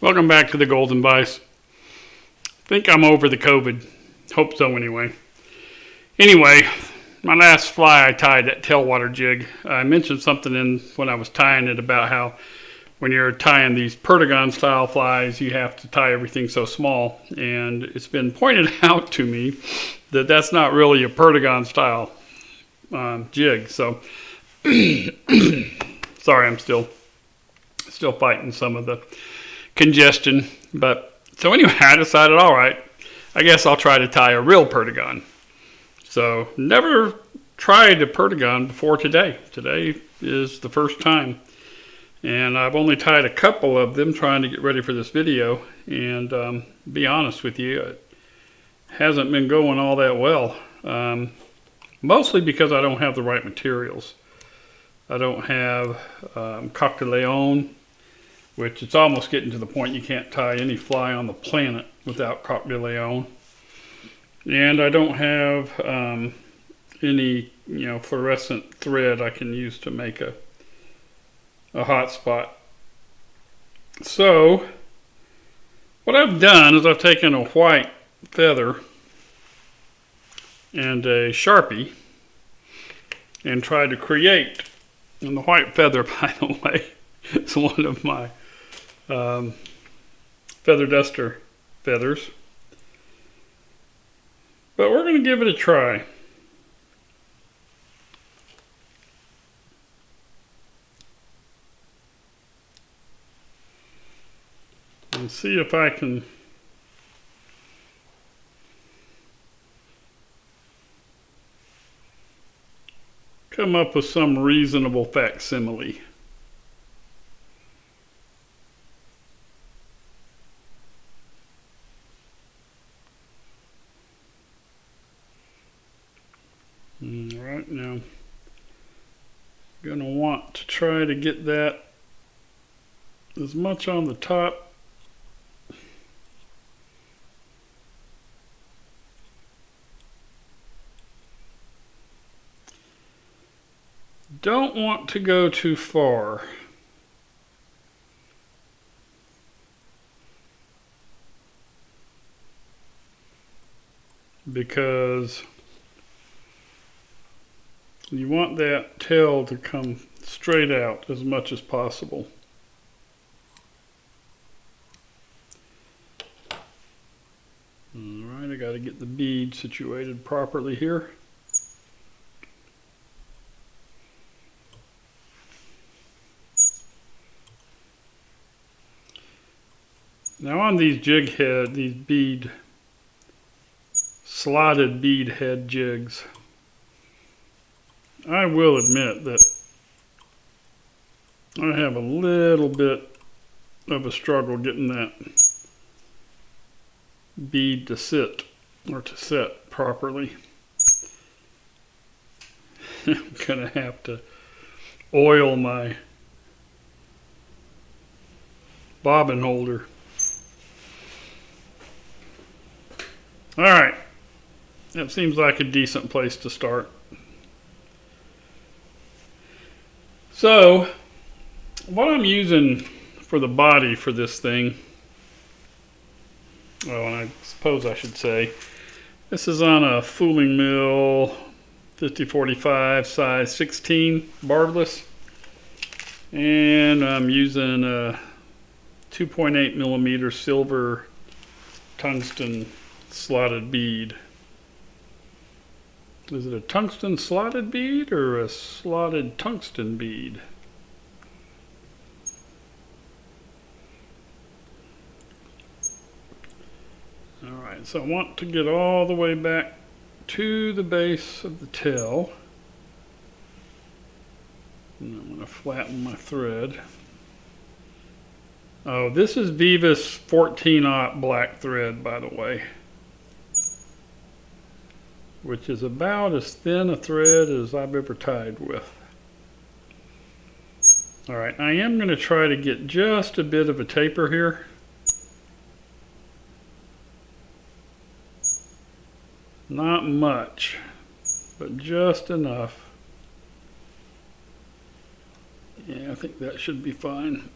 Welcome back to the Golden Vice. Think I'm over the COVID. Hope so anyway. Anyway, my last fly I tied that tailwater jig. I mentioned something when I was tying it about how when you're tying these Perdigon style flies, you have to tie everything so small. And it's been pointed out to me that that's not really a Perdigon style jig. So, sorry, I'm still fighting some of the congestion. But so anyway, I decided, all right, I guess I'll try to tie a real Perdigon. So never tried a Perdigon before today. Today is the first time. And I've only tied a couple of them trying to get ready for this video. And be honest with you, it hasn't been going all that well. Mostly because I don't have the right materials. I don't have coq de leon, which it's almost getting to the point you can't tie any fly on the planet without coq de leon. And I don't have any, fluorescent thread I can use to make a hot spot. So what I've done is I've taken a white feather and a Sharpie and tried to create, and the white feather, by the way, is one of my feather duster feathers. But we're going to give it a try. And see if I can come up with some reasonable facsimile. Alright, now I'm going to want to try to get that as much on the top don't want to go too far. Because you want that tail to come straight out as much as possible. Alright, I got to get the bead situated properly here. Now on these jig head, these slotted bead head jigs, I will admit that I have a little bit of a struggle getting that bead to sit or to set properly. I'm going to have to oil my bobbin holder. Alright, that seems like a decent place to start. So, what I'm using for the body for this thing, and I suppose I should say, this is on a Fooling Mill 5045 size 16 barbless, and I'm using a 2.8 millimeter silver tungsten slotted bead. Is it a tungsten slotted bead or a slotted tungsten bead? Alright, so I want to get all the way back to the base of the tail. And I'm going to flatten my thread. Oh, this is Vivus 14-aught black thread, by the way, which is about as thin a thread as I've ever tied with. Alright, I am going to try to get just a bit of a taper here. Not much, but just enough. Yeah, I think that should be fine.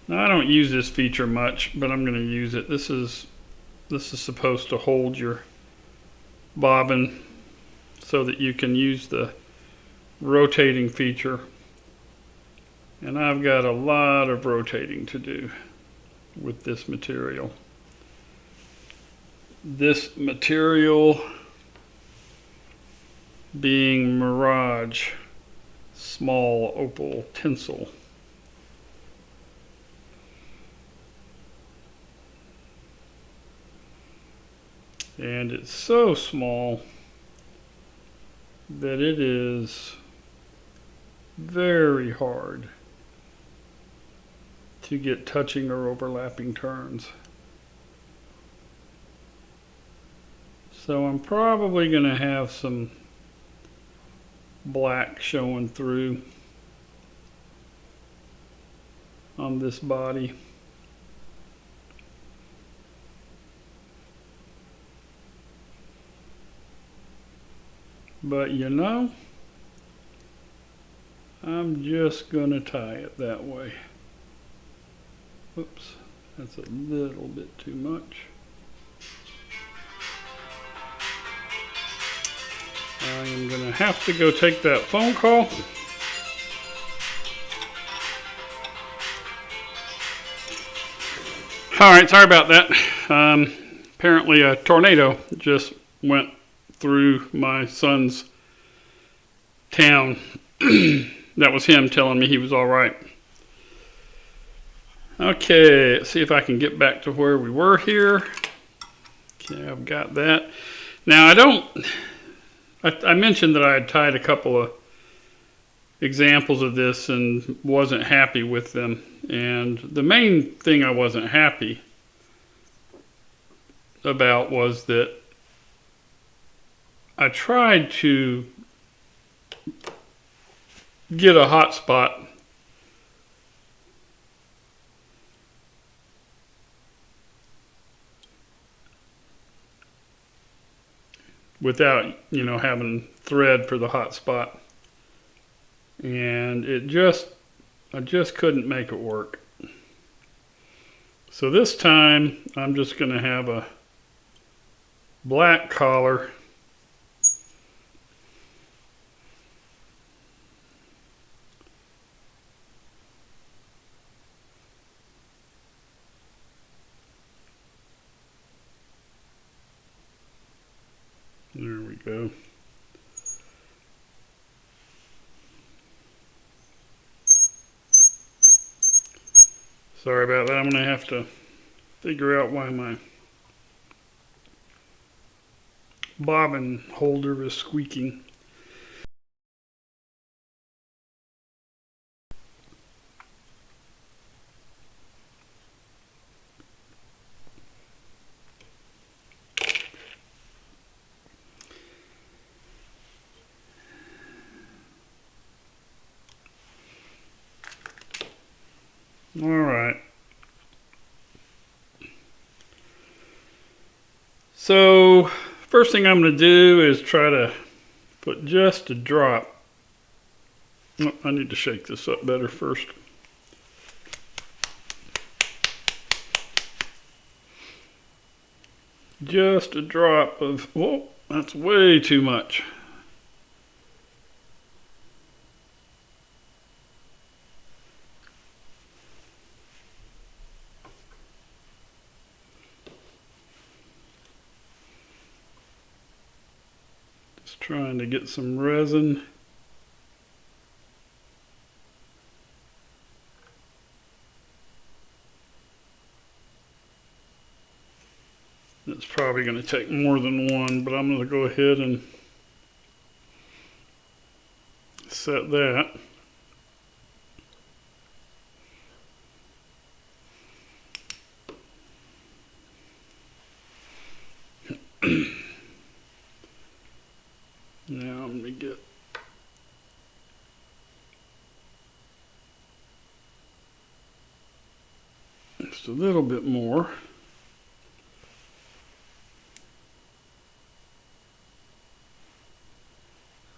Now, I don't use this feature much, but I'm going to use it. This is supposed to hold your bobbin so that you can use the rotating feature. And I've got a lot of rotating to do with this material. This material being Mirage small opal tinsel. And it's so small that it is very hard to get touching or overlapping turns. So I'm probably going to have some black showing through on this body. But you know, I'm just going to tie it that way. Whoops, that's a little bit too much. I am going to have to go take that phone call. All right, sorry about that. Apparently a tornado just went through my son's town. That was him telling me he was all right. Okay, let's see if I can get back to where we were here. Okay, I've got that. Now I mentioned that I had tied a couple of examples of this and wasn't happy with them. And the main thing I wasn't happy about was that I tried to get a hot spot without, having thread for the hot spot. And I just couldn't make it work. So this time I'm just going to have a black collar. There we go. Sorry about that. I'm going to have to figure out why my bobbin holder is squeaking. All right. So, first thing I'm going to do is try to put just a drop. Oh, I need to shake this up better first. Just a drop of, whoa, that's way too much. Trying to get some resin. It's probably going to take more than one, but I'm going to go ahead and set that. Now I'm going to get just a little bit more.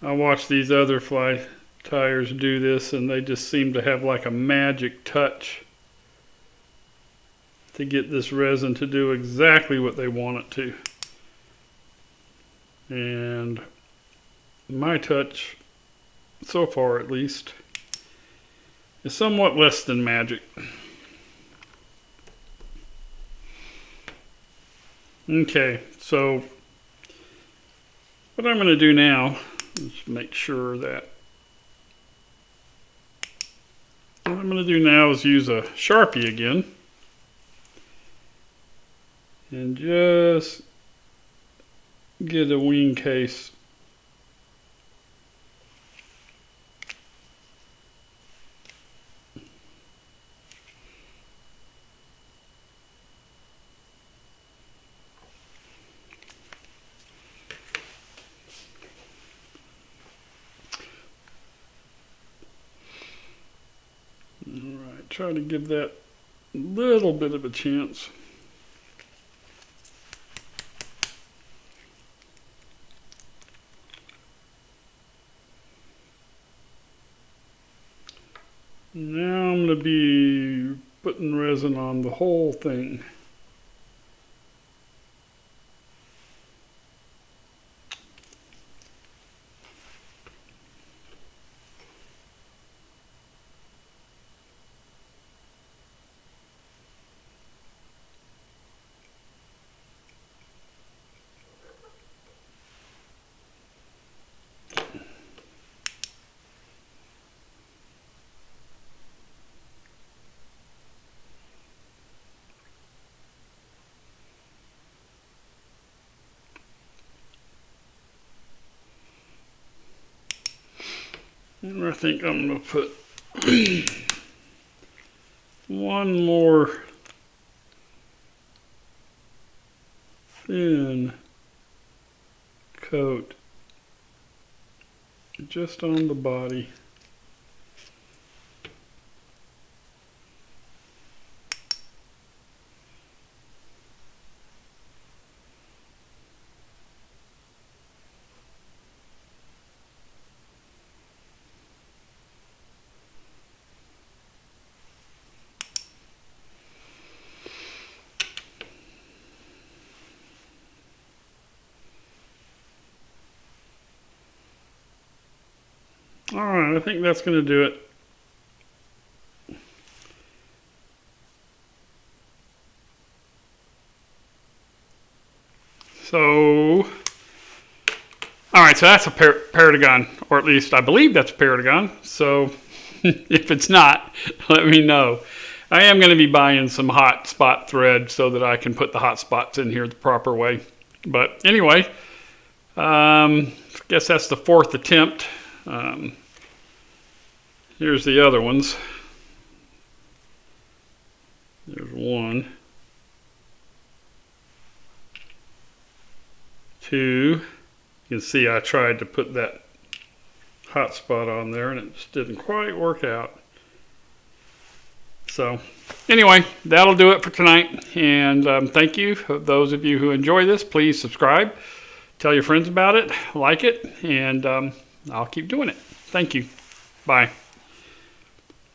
I watch these other fly tyers do this and they just seem to have like a magic touch to get this resin to do exactly what they want it to. And my touch, so far at least, is somewhat less than magic. Okay, so what I'm going to do now is make sure that what I'm going to do now is use a Sharpie again and just get a wing case try to give that a little bit of a chance. Now I'm going to be putting resin on the whole thing. And I think I'm going to put one more thin coat just on the body. Alright, I think that's going to do it. So, alright, so that's a Perdigon, or at least I believe that's a Perdigon. So, if it's not, let me know. I am going to be buying some hot spot thread so that I can put the hot spots in here the proper way. But anyway, I guess that's the 4th attempt. Here's the other ones. There's 1, 2. You can see I tried to put that hot spot on there and it just didn't quite work out. So anyway, that'll do it for tonight. And thank you. Those of you who enjoy this, please subscribe. Tell your friends about it. Like it. And I'll keep doing it. Thank you. Bye.